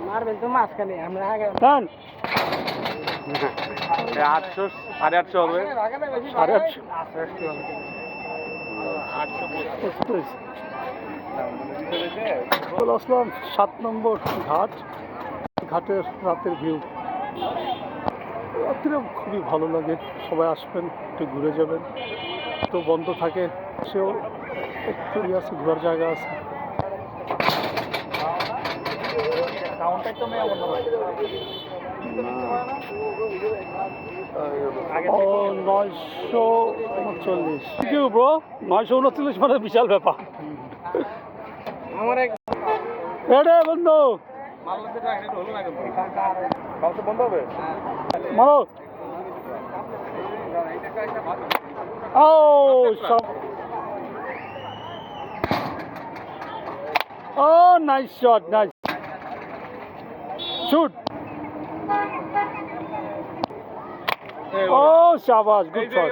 মারবেন তো মাঝখানে আমরা আগে টান 800 850 হবে 850 চলে আসলাম 7 নম্বর ঘাট। ঘাটের রাতের ভিউ রাত্রে খুবই ভালো লাগে। সবাই আসবেন, একটু ঘুরে যাবেন। তো বন্ধ থাকে, সেও একটু আছে, ঘোরার জায়গা আছে। ও 939 কেউ ব্রো 939 মানে বিশাল ব্যাপার। আমার এক রেডে বন্ধু বন্ধ হবে মারো। ও সব ও নাইস শট, নাইস শুট। ও শাবাশ, গুড শট।